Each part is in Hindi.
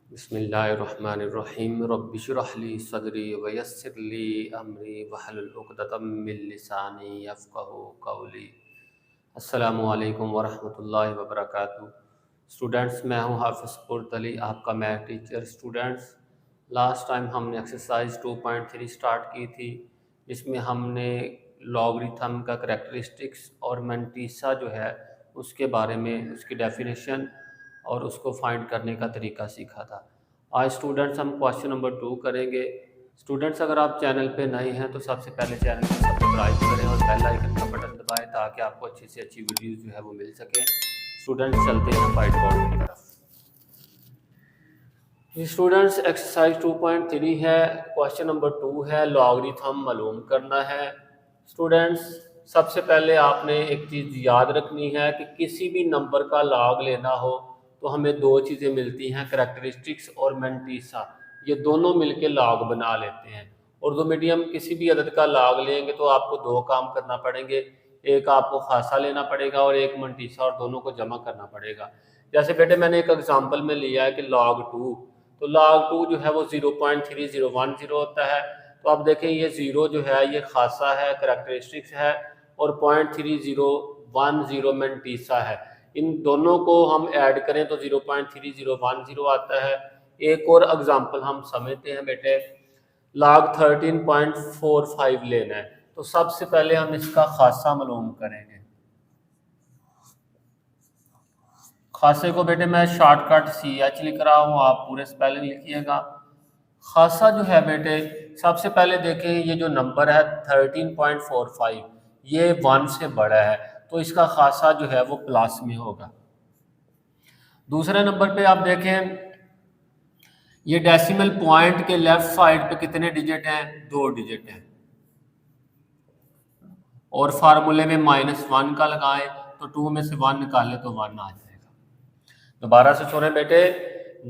बिस्मिल्लाहिर्रहमानिर्रहीम रब्बिश्रह ली सदरी वयस्सिर ली अमरी वहलुल उक़दतम मिन लिसानी यफ़क़हू क़ौली। अस्सलामु अलैकुम वरहमतुल्लाहि वबरकातुहू। स्टूडेंट्स, मैं हूं हाफ़िज़ पुरतली, आपका math teacher. Students, last time हमने एक्सरसाइज 2.3 स्टार्ट की थी, जिसमें हमने लॉगरिथम का करैक्टरिस्टिक्स और मैंटीसा जो है उसके बारे में, उसकी डेफिनेशन और उसको फाइंड करने का तरीका सीखा था। आज स्टूडेंट्स हम क्वेश्चन नंबर 2 करेंगे। स्टूडेंट्स, अगर आप चैनल पे नए हैं तो सबसे पहले चैनल को सब्सक्राइब करें और बेल आइकन का बटन दबाएं ताकि आपको अच्छी से अच्छी वीडियोस जो है वो मिल सके। स्टूडेंट्स, चलते हैं फाइट बोर्ड की तरफ। स्टूडेंट्स, एक्सरसाइज 2.3 है, क्वेश्चन नंबर 2 है, लॉगरिथम मालूम करना है। स्टूडेंट्स, सबसे पहले आपने एक चीज़ याद रखनी है कि किसी भी नंबर का लॉग लेना हो तो हमें दो चीज़ें मिलती हैं, करैक्टरिस्टिक्स और मैंटीसा। ये दोनों मिलके लॉग बना लेते हैं। उर्दू मीडियम किसी भी अदद का लॉग लेंगे तो आपको दो काम करना पड़ेंगे, एक आपको खासा लेना पड़ेगा और एक मैंटीसा, और दोनों को जमा करना पड़ेगा। जैसे बेटे मैंने एक एग्जांपल में लिया है कि log 2, तो log 2 जो है वो 0.3010 होता है। तो आप देखें ये ज़ीरो जो है ये खासा है, करैक्टरिस्टिक्स है, और 0.3010 मैंटीसा है। इन दोनों को हम ऐड करें तो 0.3010 आता है। एक और एग्जांपल हम समझते हैं बेटे, log 13.45 लेना है। तो सबसे पहले हम इसका खासा मालूम करेंगे। खासे को बेटे मैं शॉर्टकट CH लिख रहा हूँ, आप पूरे स्पेलिंग लिखिएगा। खासा जो है बेटे, सबसे पहले देखें ये जो नंबर है 13.45, ये 1 से बड़ा है, तो इसका खासा जो है वो प्लस में होगा। दूसरे नंबर पे आप देखें, ये डेसिमल पॉइंट के लेफ्ट साइड पे कितने डिजिट हैं? 2 डिजिट हैं। और फार्मूले में -1 का लगाएं तो 2 में से 1 निकालें तो 1 आ जाएगा। दोबारा से सुने बेटे,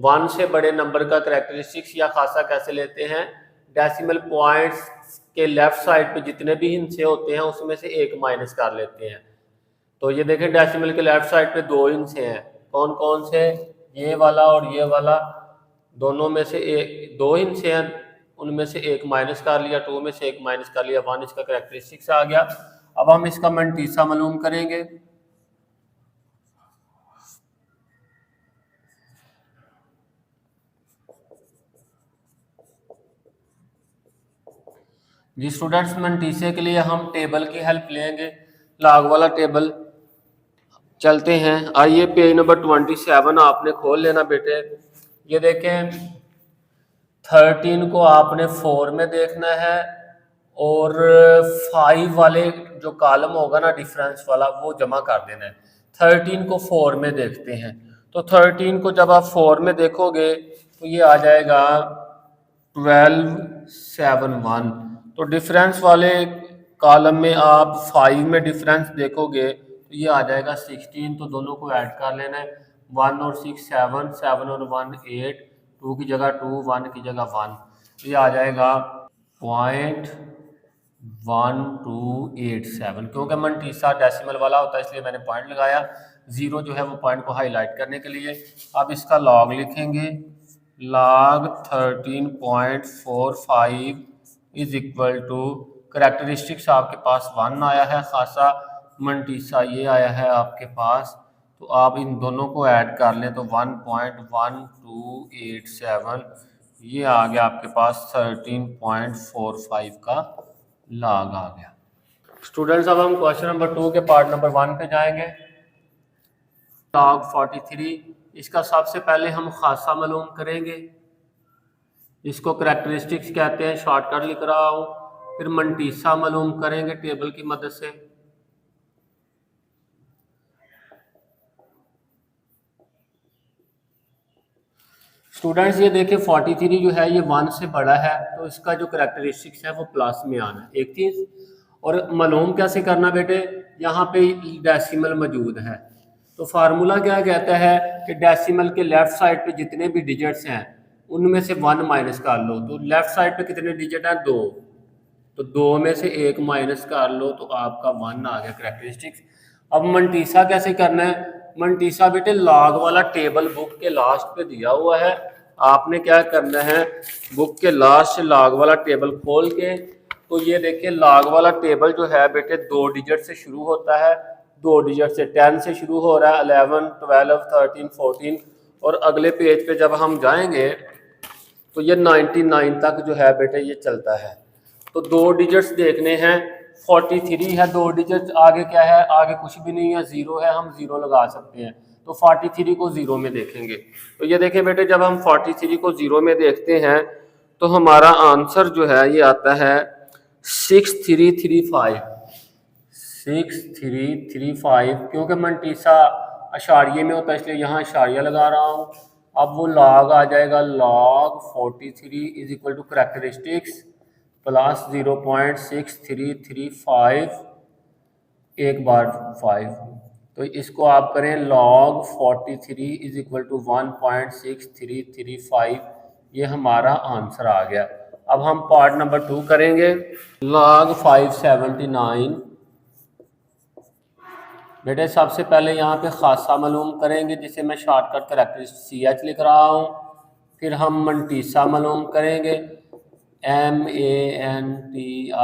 1 से बड़े नंबर का करैक्टरिस्टिक्स या खासा कैसे लेते हैं? डेसिमल पॉइंट्स के लेफ्ट साइड पे जितने भी हिस्से होते हैं उसमें से एक माइनस कर लेते हैं। तो ये देखें, डेसिमल के लेफ्ट साइड पे दो हिस्से हैं, कौन कौन से? ये वाला और ये वाला, दोनों में से एक, दो हिस्से हैं, उनमें से एक माइनस कर लिया, 2 में से एक माइनस कर लिया, 1 इसका करैक्टरिस्टिक्स आ गया। अब हम इसका मैंटीसा मालूम करेंगे। जी स्टूडेंट्स, मैंटीसे के लिए हम टेबल की हेल्प लेंगे, लॉग वाला टेबल। चलते हैं, आइए पेज नंबर 27 आपने खोल लेना बेटे। ये देखें, 13 को आपने 4 में देखना है और 5 वाले जो कॉलम होगा ना डिफरेंस वाला, वो जमा कर देना है। 13 को 4 में देखते हैं, तो 13 को जब आप 4 में देखोगे तो ये आ जाएगा 1271। तो डिफरेंस वाले कॉलम में आप 5 में डिफरेंस देखोगे तो ये आ जाएगा 16। तो दोनों को ऐड कर लेना है, 1 और 6 7, 7 और 1 8, 2 की जगह 2, 1 की जगह 1, तो ये आ जाएगा 0.1287। क्योंकि मैंटीसा डेसिमल वाला होता है इसलिए मैंने पॉइंट लगाया, ज़ीरो जो है वो पॉइंट को हाईलाइट करने के लिए। अब इसका लॉग लिखेंगे, log 13.45 is equal to, characteristics आपके पास 1 आया है, खासा मैंटीसा ये आया है आपके पास, तो आप इन दोनों को ऐड कर लें तो 1.1287, ये आ गया आपके पास 13.45 का लॉग आ गया। स्टूडेंट्स, अब हम क्वेश्चन नंबर 2 के पार्ट नंबर 1 पे जाएंगे। log 43, इसका सबसे पहले हम खासा मालूम करेंगे, इसको करैक्टरिस्टिक्स कहते हैं, शॉर्टकट लिख रहा हूँ। फिर मैंटीसा मालूम करेंगे टेबल की मदद से। स्टूडेंट्स, ये देखिए 43 जो है ये 1 से बड़ा है, तो इसका जो करैक्टरिस्टिक्स है वो प्लस में आना है, एक चीज़। और मालूम कैसे करना बेटे, यहाँ पे डेसिमल मौजूद है, तो फार्मूला क्या कहता है कि डेसिमल के लेफ्ट साइड पे जितने भी डिजिट्स हैं उनमें से 1 माइनस कर लो। तो लेफ्ट साइड पे कितने डिजिट हैं? 2, तो 2 में से एक माइनस कर लो तो आपका 1 आ गया करैक्टरिस्टिक्स। अब मैंटीसा कैसे करना है? मैंटीसा बेटे लॉग वाला टेबल बुक के लास्ट पे दिया हुआ है, आपने क्या करना है, बुक के लास्ट लॉग वाला टेबल खोल के, तो ये देखिए लॉग वाला टेबल जो है बेटे 2 डिजिट से शुरू होता है, 2 डिजिट से 10 से शुरू हो रहा है, 11, 12, 13, 14, और अगले पेज पे जब हम जाएंगे तो ये 99 तक जो है बेटे ये चलता है। तो 2 डिजिट्स देखने हैं, 43 है, 2 डिजिट आगे क्या है, आगे कुछ भी नहीं है, 0 है, हम 0 लगा सकते हैं, तो 43 को 0 में देखेंगे। तो ये देखें बेटे, जब हम 43 को 0 में देखते हैं तो हमारा आंसर जो है ये आता है 6335। 6335, क्योंकि मंटीसा अशारिये में होता है इसलिए यहाँ अशारिया लगा रहा हूँ। अब वो लॉग आ जाएगा, log 43 is equal to characteristics plus 0.6335 एक बार 5। तो इसको आप करें log 43 इज इक्वल टू 1.6335, ये हमारा आंसर आ गया। अब हम पार्ट नंबर 2 करेंगे। log 579, बेटे सबसे पहले यहाँ पे खासा मालूम करेंगे जिसे मैं शॉर्टकट करेक्टरिस्टिक CH लिख रहा हूँ। फिर हम मंटीसा मालूम करेंगे, MANTISSA।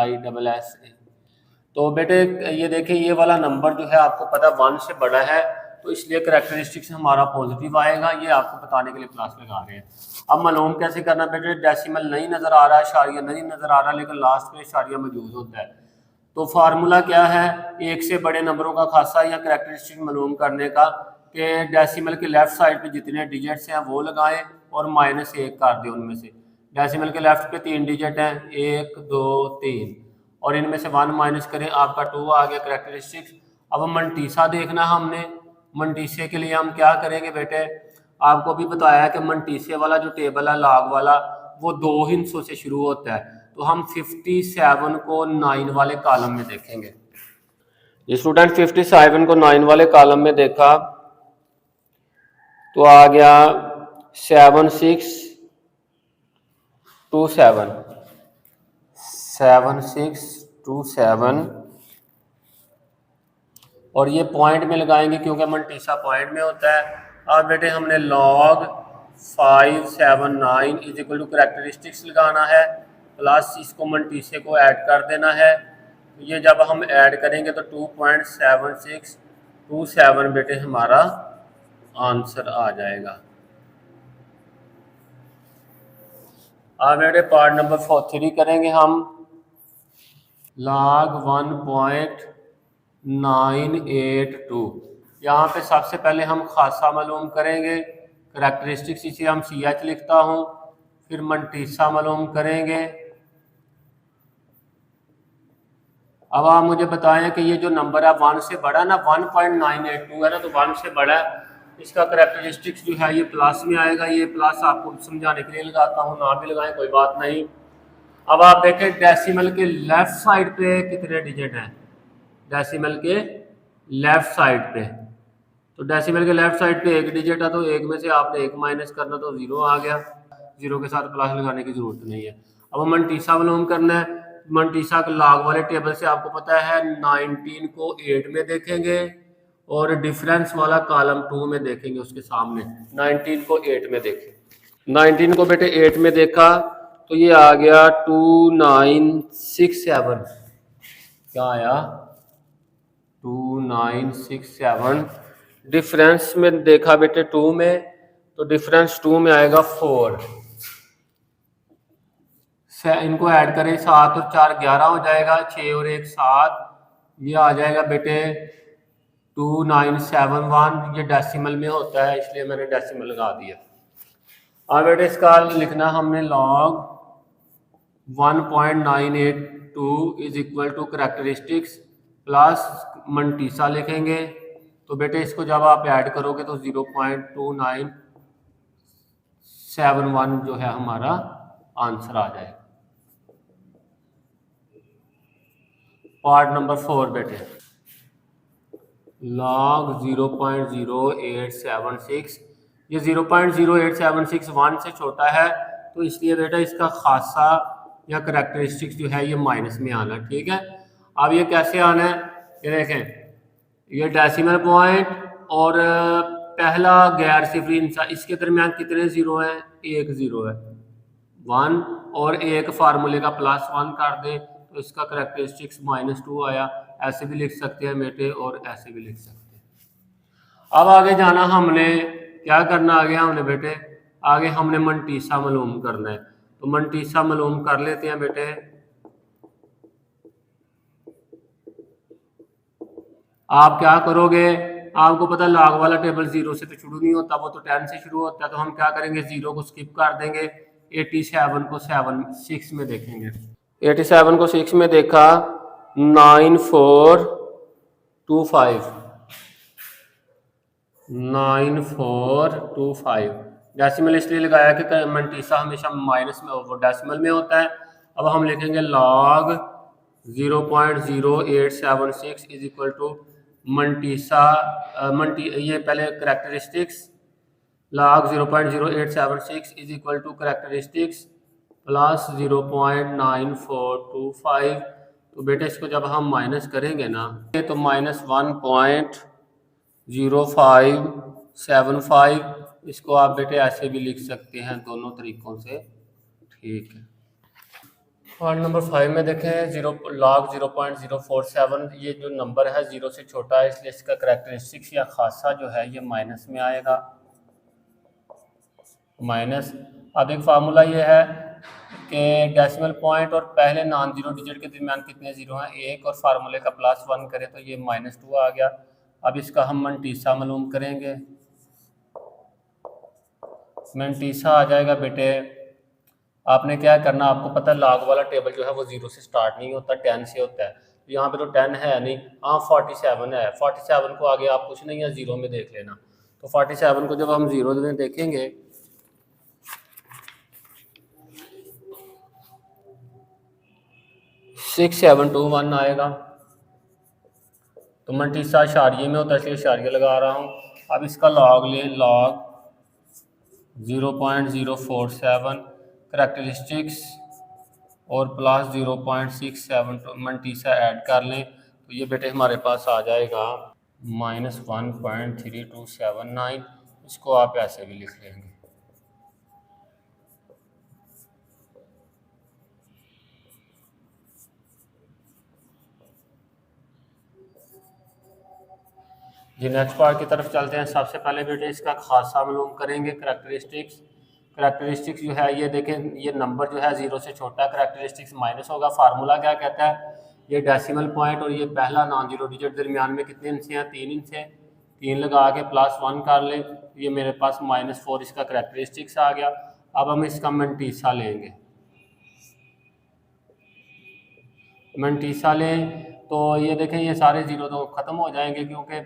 तो बेटे ये देखिए ये वाला नंबर जो है आपको पता 1 से बड़ा है, तो इसलिए करेक्टरिस्टिक्स हमारा पॉजिटिव आएगा, ये आपको बताने के लिए क्लास लगा रहे हैं। अब मालूम कैसे करना बेटे, डेसिमल नहीं नज़र आ रहा है, इशारिया नहीं नज़र आ रहा, लेकिन लास्ट में इशारिया मौजूद होता है। तो फार्मूला क्या है, एक से बड़े नंबरों का खासा या करेक्टरिस्टिक मालूम करने का, कि डेसिमल के लेफ्ट साइड पे जितने डिजिट्स हैं वो लगाएं और -1 कर दें उनमें से। डेसिमल के लेफ्ट पे 3 डिजिट हैं, 1 2 3, और इनमें से 1 माइनस करें, आपका 2 आ गया करेक्टरिस्टिक्स। अब मंटीसा देखना हमने, मंटीसे के लिए हम क्या करेंगे बेटे, आपको भी बताया है कि मंटीसे वाला जो टेबल है लॉग वाला वो 2 हिस्सों से शुरू होता है। तो हम 57 को 9 वाले कॉलम में देखेंगे। ये स्टूडेंट 57 को 9 वाले कॉलम में देखा तो आ गया 7627, 7627, और ये पॉइंट में लगाएंगे क्योंकि मंटीसा पॉइंट में होता है। अब बेटे हमने log 579 is equal to characteristics लगाना है, प्लस इसको मंटीसे को ऐड कर देना है। तो ये जब हम ऐड करेंगे तो 2.7627 बेटे हमारा आंसर आ जाएगा। अब बेटे पार्ट नंबर 3 करेंगे हम। log 1.982, यहाँ पे सबसे पहले हम खासा मालूम करेंगे, करेक्टरिस्टिक्स इसे हम CH लिखता हूँ, फिर मंटीसा मालूम करेंगे। अब आप मुझे बताएं कि ये जो नंबर है 1 से बड़ा ना, 1.982 है ना, तो 1 से बड़ा है, इसका करेक्टरिस्टिक्स जो है ये प्लस में आएगा। ये प्लस आपको समझाने के लिए लगाता हूँ, ना भी लगाएं कोई बात नहीं। अब आप देखें डेसिमल के लेफ्ट साइड पे कितने डिजिट हैं, डेसिमल के लेफ्ट साइड पे, तो डेसिमल के लेफ्ट साइड पे 1 डिजिट है, तो 1 में से आपने 1 माइनस करना, तो 0 आ गया, 0 के साथ प्लस लगाने की जरूरत नहीं है। अब मंटीसा मालूम करना है, मंटीसा के लॉग वाले टेबल से आपको पता है 19 को 8 में देखेंगे और डिफरेंस वाला कॉलम 2 में देखेंगे, उसके सामने 19 को 8 में देखें। 19 को बेटे 8 में देखा तो ये आ गया 2967, क्या आया 2967। डिफरेंस में देखा बेटे 2 में, तो डिफरेंस 2 में आएगा 4। इनको ऐड करें, 7 और 4 11 हो जाएगा, 6 और 1 7, ये आ जाएगा बेटे 2971। ये डेसिमल में होता है इसलिए मैंने डेसिमल लगा दिया। अब बेटे इसका लिखना हमने log 1.982 is equal to characteristics plus mantissa लिखेंगे। तो बेटे इसको जब आप ऐड करोगे तो 0.2971 जो है हमारा आंसर आ जाएगा। पार्ट नंबर 4 बेटे, log 0.0876, ये 0.0876 1 से छोटा है, तो इसलिए बेटा इसका खासा या करेक्टरिस्टिक्स जो है ये माइनस में आना, ठीक है। अब ये कैसे आना है, ये देखें, ये डेसिमल पॉइंट और पहला गैर सिफरी इंसा, इसके दरमियान कितने ज़ीरो हैं? एक ज़ीरो है, 1, और एक फार्मूले का +1 कर दें तो इसका करेक्टरिस्टिक्स -2 आया। ऐसे भी लिख सकते हैं बेटे और ऐसे भी लिख सकते हैं। अब आगे जाना, हमने क्या करना आगे हमने बेटे, आगे हमने मंटीसा मालूम करना है। तो मंटीसा मालूम कर लेते हैं बेटे। आप क्या करोगे, आपको पता है लॉग वाला टेबल 0 से तो शुरू नहीं होता, वो तो 10 से शुरू होता है। तो हम क्या करेंगे, 0 को स्किप कर देंगे, 87 को 6 में देखेंगे। 87 को 6 में देखा, 9425 डेसिमल इसलिए लगाया कि मंटीसा हमेशा माइनस में, वो डेसिमल में होता है। अब हम लिखेंगे log 0.0876 is equal to mantissa, ये पहले characteristics, log 0.0876 is equal to characteristics plus 0.9425। तो बेटा इसको जब हम माइनस करेंगे ना तो -1.0575, इसको आप बेटे ऐसे भी लिख सकते हैं, दोनों तरीकों से, ठीक है। पॉइंट नंबर 5 में देखें, log 0.047, ये जो नंबर है 0 से छोटा है, इसलिए इसका करेक्टरिस्टिक्स या खासा जो है ये माइनस में आएगा, माइनस। अब एक फार्मूला ये है कि डेसिमल पॉइंट और पहले नॉन जीरो डिजिट के दरमियान कितने ज़ीरो हैं, 1, और फार्मूले का +1 करें तो ये -2 आ गया। अब इसका हम मंटीसा मालूम करेंगे। मंटीसा आ जाएगा बेटे, आपने क्या करना, आपको पता है लॉग वाला टेबल जो है वो 0 से स्टार्ट नहीं होता, 10 से होता है। तो यहाँ पे तो 10 है नहीं, हाँ 47 है, 47 को आगे आप कुछ नहीं है 0 में देख लेना। तो 47 को जब हम 0 में देखेंगे 6721 आएगा। तो मंटीसा इशारिये में होता है इसलिए इशारिया लगा रहा हूँ। अब इसका लॉग लें, log 0.047 करेक्टरिस्टिक्स और प्लस 0.672 मंटीसा ऐड कर लें तो ये बेटे हमारे पास आ जाएगा -1.3279। इसको आप ऐसे भी लिख लेंगे। जी नेक्स्ट पार्ट की तरफ चलते हैं। सबसे पहले बेटे इसका खासा मालूम करेंगे, करेक्टरिस्टिक्स जो है ये देखें, ये नंबर जो है 0 से छोटा, करेक्टरिस्टिक्स माइनस होगा। फार्मूला क्या कहता है, ये डेसिमल पॉइंट और ये पहला नॉन जीरो डिजिट दरमियान में कितने इंच हैं, 3 इंच है। 3 लगा के +1 कर ले, ये मेरे पास -4 इसका करेक्टरिस्टिक्स आ गया। अब हम इसका मंटीसा लेंगे, मंटीसा लें तो ये देखें ये सारे ज़ीरो तो ख़त्म हो जाएंगे क्योंकि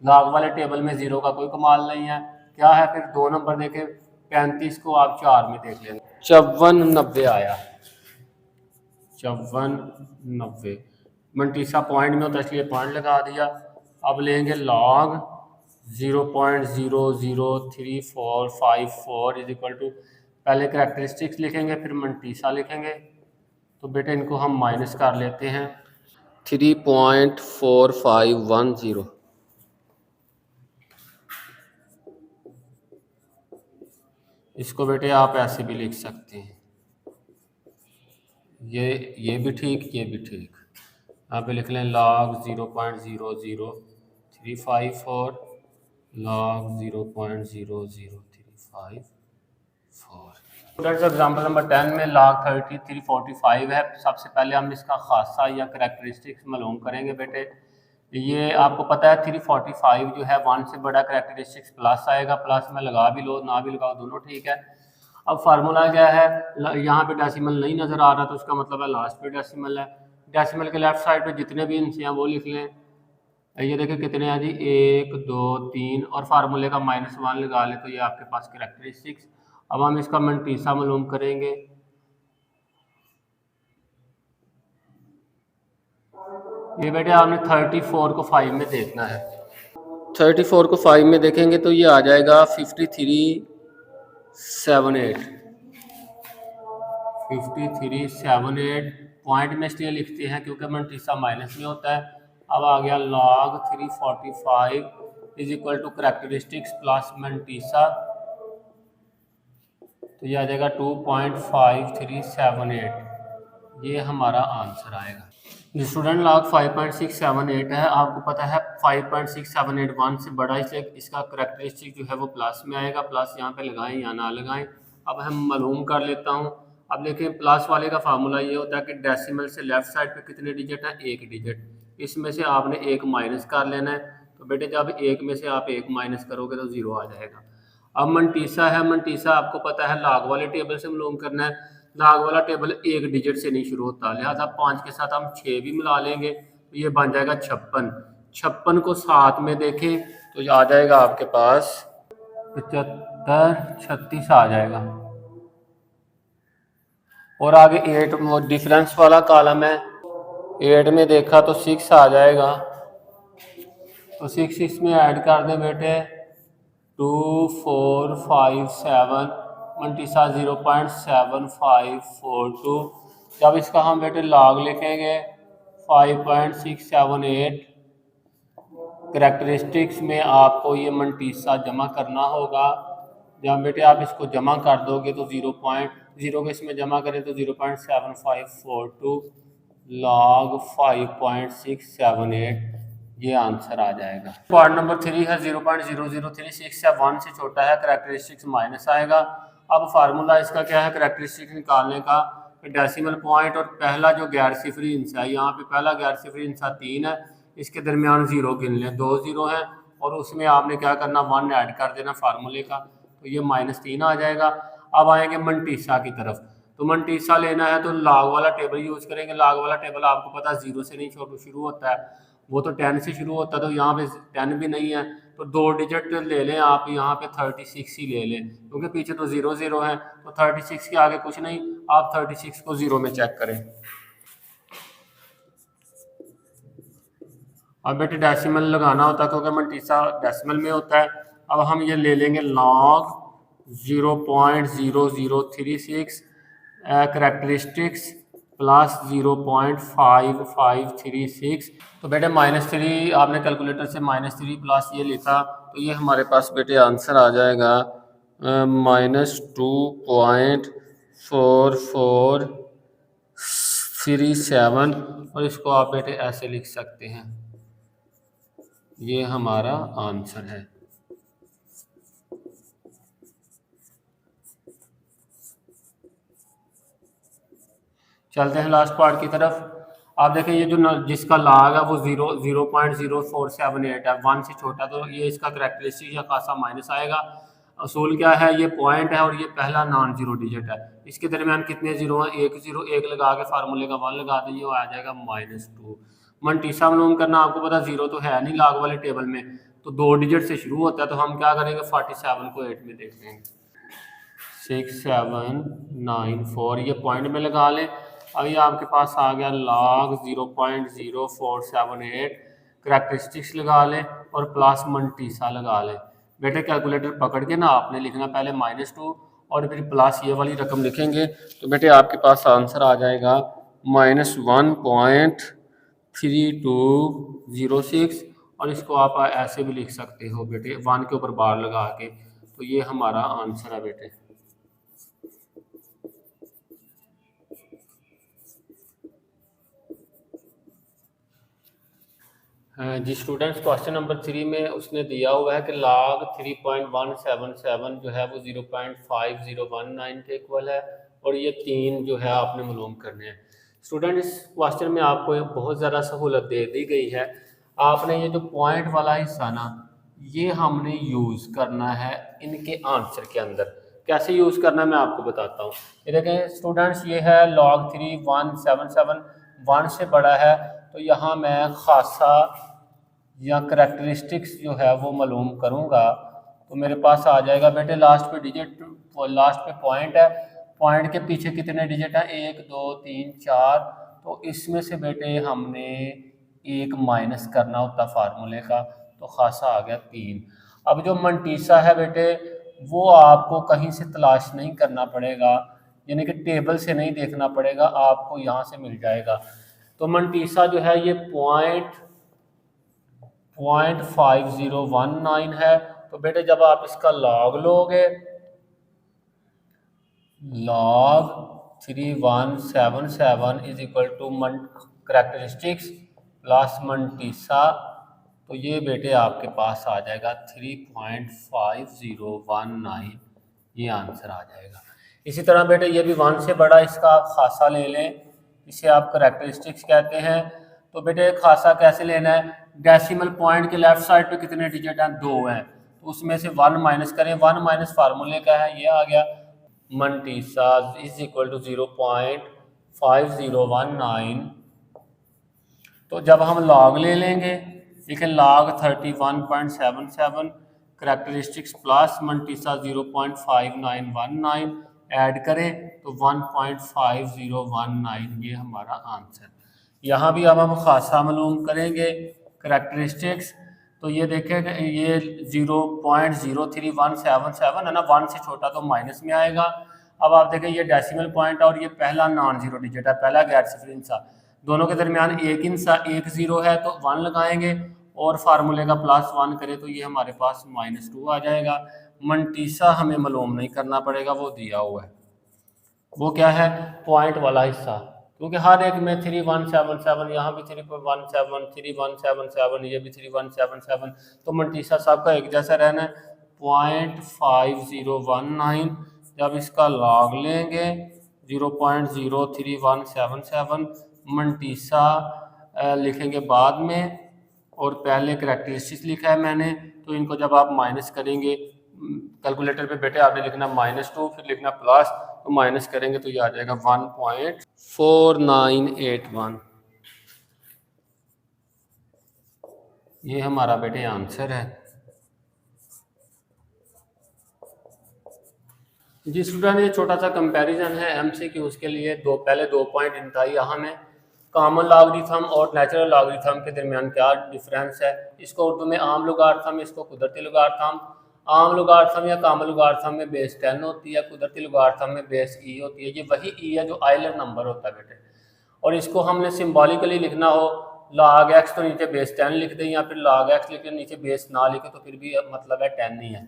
लॉग वाले टेबल में 0 का कोई कमाल नहीं है। क्या है फिर, 2 नंबर देखें, 35 को आप 4 में देख लेंगे, 5490 आया, 5490। मंटीसा पॉइंट में होता है इसलिए पॉइंट लगा दिया। अब लेंगे log 0.00354 इज इक्वल टू, पहले करेक्टरिस्टिक्स लिखेंगे फिर मंटीसा लिखेंगे। तो बेटे इनको हम माइनस कर लेते हैं, 3.4510। इसको बेटे आप ऐसे भी लिख सकते हैं, ये भी ठीक, ये भी ठीक। यहाँ पे लिख लें log 0.00354 log 0.00354। Students example number 10 में log 3345 है। सबसे पहले हम इसका खासा या करेक्टरिस्टिक्स मालूम करेंगे बेटे। ये आपको पता है 345 जो है 1 से बड़ा, करेक्टरिस्टिक्स प्लस आएगा, प्लस में लगा भी लो ना भी लगाओ दोनों ठीक है। अब फार्मूला क्या है, यहाँ पे डेसिमल नहीं नज़र आ रहा तो उसका मतलब है लास्ट पे डेसिमल है। डेसिमल के लेफ्ट साइड पे जितने भी इंच हैं वो लिख लें। ये देखिए कितने हैं जी, 1 2 3, और फार्मूले का -1 लगा ले तो ये आपके पास करेक्टरिस्टिक्स। अब हम इसका मंटीसा मालूम करेंगे। ये बेटे आपने 34 को 5 में देखना है। 34 को 5 में देखेंगे तो ये आ जाएगा 5378। 5378 पॉइंट में इसलिए लिखते हैं क्योंकि मंटीसा माइनस में होता है। अब आ गया log 345 is equal to characteristics plus mantissa, तो ये आ जाएगा 2.5378। ये हमारा आंसर आएगा। जो स्टूडेंट लॉग 5.678 है, आपको पता है 5.6781 से बड़ा, इसलिए इसका करैक्टरिस्टिक जो है वो प्लस में आएगा। प्लस यहाँ पे लगाएं या ना लगाएं, अब हम मालूम कर लेता हूँ। अब देखिए प्लस वाले का फार्मूला ये होता है कि डेसिमल से लेफ्ट साइड पे कितने डिजिट हैं, एक डिजिट, इसमें से आपने एक माइनस कर लेना है। तो बेटे जब एक में से आप एक माइनस करोगे तो ज़ीरो आ जाएगा। अब मंटीसा है, मंटीसा आपको पता है लॉग वाले टेबल से मालूम करना है। लॉग वाला टेबल एक डिजिट से नहीं शुरू होता, लिहाजा 5 के साथ हम 6 भी मिला लेंगे तो ये बन जाएगा 56। 56 को 7 में देखें तो आ जाएगा आपके पास 75, 36 आ जाएगा। और आगे 8 वो डिफरेंस वाला कॉलम है, 8 में देखा तो 6 आ जाएगा, तो 6 इसमें ऐड कर दें बेटे 2457 मंटीसा 0.7542। जब इसका हम बेटे लॉग लिखेंगे 5.678, करैक्टरिस्टिक्स में आपको ये मंटीसा जमा करना होगा। जब बेटे आप इसको जमा कर दोगे तो 0.0 के इसमें जमा करें तो 0.7542 लॉग 5.678, ये आंसर आ जाएगा। पार्ट नंबर 3 है 0.0036 है, 1 से छोटा है, करैक्टरिस्टिक्स माइनस आएगा। अब फार्मूला इसका क्या है करैक्टरिस्टिक्स निकालने का, डेसिमल पॉइंट और पहला जो गैर सिफरी इंच है, यहाँ पे पहला गैर सिफरी इंच 3 है, इसके दरमियान 0 गिन लें, 2 0 है और उसमें आपने क्या करना 1 ऐड कर देना फार्मूले का, तो ये -3 आ जाएगा। अब आएंगे मंटीसा की तरफ, तो मंटीसा लेना है तो लॉग वाला टेबल यूज़ करेंगे। लॉग वाला टेबल आपको पता 0 से नहीं शुरू होता है, वो तो 10 से शुरू होता है, तो यहाँ पे 10 भी नहीं है, तो 2 डिजिट ले लें आप, यहाँ पे 36 ही ले लें क्योंकि पीछे तो 0 0 है, तो 36 के आगे कुछ नहीं, आप 36 को 0 में चेक करें। अब बेटे डेसिमल लगाना होता है क्योंकि मंटीसा डेसिमल में होता है। अब हम ये ले लेंगे लॉग 0.0036 करैक्टरिस्टिक्स प्लस 0.5536। तो बेटे -3 आपने कैलकुलेटर से -3 प्लस ये लिखा, तो ये हमारे पास बेटे आंसर आ जाएगा -2.4437, और इसको आप बेटे ऐसे लिख सकते हैं, ये हमारा आंसर है। चलते हैं लास्ट पार्ट की तरफ। आप देखें ये जो जिसका लॉग है वो 0.0478 है, 1 से छोटा, तो ये इसका करैक्टरिस्टिक या खासा माइनस आएगा। असूल क्या है, ये पॉइंट है और ये पहला नॉन जीरो डिजिट है, इसके दरमियान कितने जीरो हैं, एक जीरो, एक लगा के फार्मूले का 1 लगा दीजिए, वो आ जाएगा -2। मंटीसा मालूम करना, आपको पता 0 तो है नहीं लॉग वाले टेबल में, तो 2 डिजिट से शुरू होता है, तो हम क्या करेंगे 47 को 8 में देख लेंगे, 6794, ये पॉइंट में लगा लें। अभी आपके पास आ गया लॉग 0.0478, करैक्टरिस्टिक्स लगा लें और प्लस मंटीसा लगा लें। बेटे कैलकुलेटर पकड़ के ना आपने लिखना पहले -2 और फिर प्लस ये वाली रकम लिखेंगे, तो बेटे आपके पास आंसर आ जाएगा -1.3206, और इसको आप ऐसे भी लिख सकते हो बेटे 1 के ऊपर बार लगा के, तो ये हमारा आंसर है बेटे। जी स्टूडेंट्स, क्वेश्चन नंबर 3 में उसने दिया हुआ है कि लॉग 3.177 जो है वो 0.5019 के इक्वल है, और ये 3 जो है आपने मालूम करने हैं। स्टूडेंट इस क्वेश्चन में आपको बहुत ज़्यादा सहूलत दे दी गई है। आपने ये जो पॉइंट वाला हिस्सा ना, ये हमने यूज़ करना है इनके आंसर के अंदर। कैसे यूज़ करना है मैं आपको बताता हूँ। ये देखें स्टूडेंट्स, ये है log 3177, 1 से बड़ा है, तो यहाँ मैं खासा या करैक्टरिस्टिक्स जो है वो मालूम करूँगा, तो मेरे पास आ जाएगा बेटे लास्ट पे डिजिट, लास्ट पे पॉइंट है, पॉइंट के पीछे कितने डिजिट हैं 1 2 3 4, तो इसमें से बेटे हमने एक माइनस करना होता फार्मूले का, तो खासा आ गया 3। अब जो मंटीसा है बेटे वो आपको कहीं से तलाश नहीं करना पड़ेगा, यानी कि टेबल से नहीं देखना पड़ेगा, आपको यहाँ से मिल जाएगा। तो मंटीसा जो है ये 0.5019 है। तो बेटे जब आप इसका लॉग लोगे, log 3177 is equal to characteristics plus mantissa, तो ये बेटे आपके पास आ जाएगा 3.5019, ये आंसर आ जाएगा। इसी तरह बेटे ये भी 1 से बड़ा, इसका आप खासा ले लें, इसे आप करेक्टरिस्टिक्स कहते हैं। तो बेटे खासा कैसे लेना है, डेसिमल पॉइंट के लेफ्ट साइड पे कितने डिजिट हैं, 2 हैं, तो उसमें से 1 माइनस करें, 1 माइनस फार्मूले का है, ये आ गया मंटीसा इज इक्वल टू 0.5019। तो जब हम लॉग ले लेंगे, देखिए लॉग 31.77 करेक्टरिस्टिक्स प्लस मंटीसा 0.5919 ऐड करें तो 1.5019, ये हमारा आंसर। यहाँ भी अब हम खासा मालूम करेंगे करेक्टरिस्टिक्स, तो ये देखें ये 0.03177 है ना, 1 से छोटा तो माइनस में आएगा। अब आप देखें ये डेसिमल पॉइंट और ये पहला नॉन जीरो डिजिट है, पहला गैर सिफर इंसा, दोनों के दरमियान एक इंसा एक जीरो है, तो 1 लगाएंगे और फार्मूले का +1 करें तो ये हमारे पास -2 आ जाएगा। मंटीसा हमें मालूम नहीं करना पड़ेगा, वो दिया हुआ है, वो क्या है, पॉइंट वाला हिस्सा, क्योंकि हर एक में 3177, यहाँ भी 3.17, 3177, ये भी 3177, तो मंटीसा साहब का एक जैसा रहना है 0.5019। जब इसका लॉग लेंगे 0.03177, मंटीसा लिखेंगे बाद में और पहले करेक्टरिस्टिक्स लिखा है मैंने, तो इनको जब आप माइनस करेंगे कैलकुलेटर पे बेटे आपने लिखना -2 फिर लिखना प्लस, तो माइनस करेंगे तो ये आ जाएगा 1.4981, ये हमारा बेटे आंसर है। जी स्टूडेंट, ये छोटा सा कंपैरिजन है एमसीक्यू, उसके लिए पहले दो पॉइंट इंतहाई अहम है। कॉमन लॉगरिथम और नेचुरल लॉगरिथम के दरमियान क्या डिफरेंस है, इसको उर्दू में आम लॉगरिथम, इसको कुदरती लॉगरिथम। आम लॉगरिथम या कॉमन लॉगरिथम में बेस 10 होती है, कुदरती लॉगरिथम में बेस ई होती है। ये वही ई है जो आइलर नंबर होता है बेटे, और इसको हमने सिम्बॉलिकली लिखना हो, log x तो नीचे बेस 10 लिख दें, या फिर log x लिख के नीचे बेस ना लिखे तो फिर भी मतलब है 10 ही है।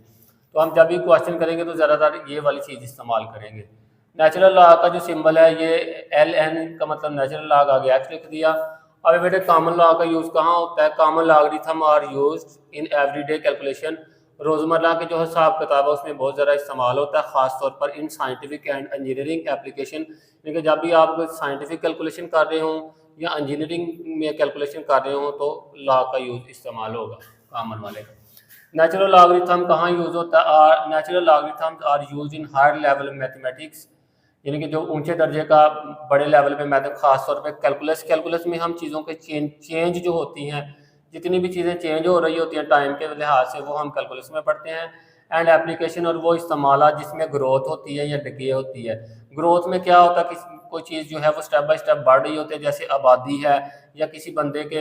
तो हम जब भी क्वेश्चन करेंगे तो ज़्यादातर ये वाली चीज़ इस्तेमाल करेंगे। नेचुरल लॉग का जो सिंबल है ये ln का मतलब नेचुरल लॉग आगे x लिख दिया। अब बेटे कॉमन लॉग का यूज़ कहाँ होता है, common logarithm are used in everyday calculation, रोज़मर्रा के जो हिसाब किताब है उसमें बहुत ज़्यादा इस्तेमाल होता है, ख़ास तौर पर in scientific and engineering application. क्योंकि जब भी आप साइंटिफिक कैलकुलेशन कर रहे हों या इंजीनियरिंग में कैलकुलेशन कर रहे हों तो लॉग का यूज़ इस्तेमाल होगा कॉमन वाले का। नेचुरल लॉगरिथम कहाँ यूज़ होता है, natural logarithms are use in higher level mathematics, यानी कि जो ऊंचे दर्जे का बड़े लेवल पे मैथ, खास तौर पे कैलकुलस में हम चीज़ों के चेंज जो होती हैं, जितनी भी चीज़ें चेंज हो रही होती हैं टाइम के लिहाज से, वो हम कैलकुलस में पढ़ते हैं। एंड एप्लीकेशन, और वो इस्तेमाल जिसमें ग्रोथ होती है या डिके होती है। ग्रोथ में क्या होता है कि कोई चीज़ जो है वो स्टेप बाय स्टेप बढ़ रही होती है, जैसे आबादी है या किसी बंदे के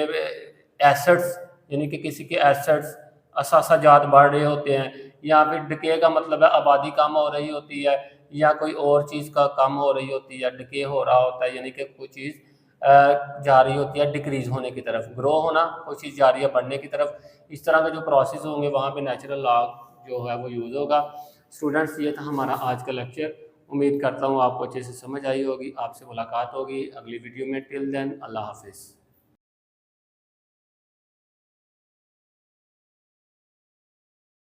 एसेट्स, यानी कि किसी के एसेट्स असासाजात बढ़ रहे होते हैं, या फिर डिके का मतलब है आबादी कम हो रही होती है या कोई और चीज़ का कम हो रही होती है, डिके हो रहा होता है, यानी कि कोई चीज़ जा रही होती है डिक्रीज होने की तरफ, ग्रो होना, कोई चीज़ जा रही है बढ़ने की तरफ। इस तरह के जो प्रोसेस होंगे वहाँ पे नेचुरल लॉग जो है वो यूज़ होगा। स्टूडेंट्स, ये था हमारा आज का लेक्चर, उम्मीद करता हूँ आपको अच्छे से समझ आई होगी। आपसे मुलाकात होगी अगली वीडियो में। टिल देन अल्लाह हाफिज़।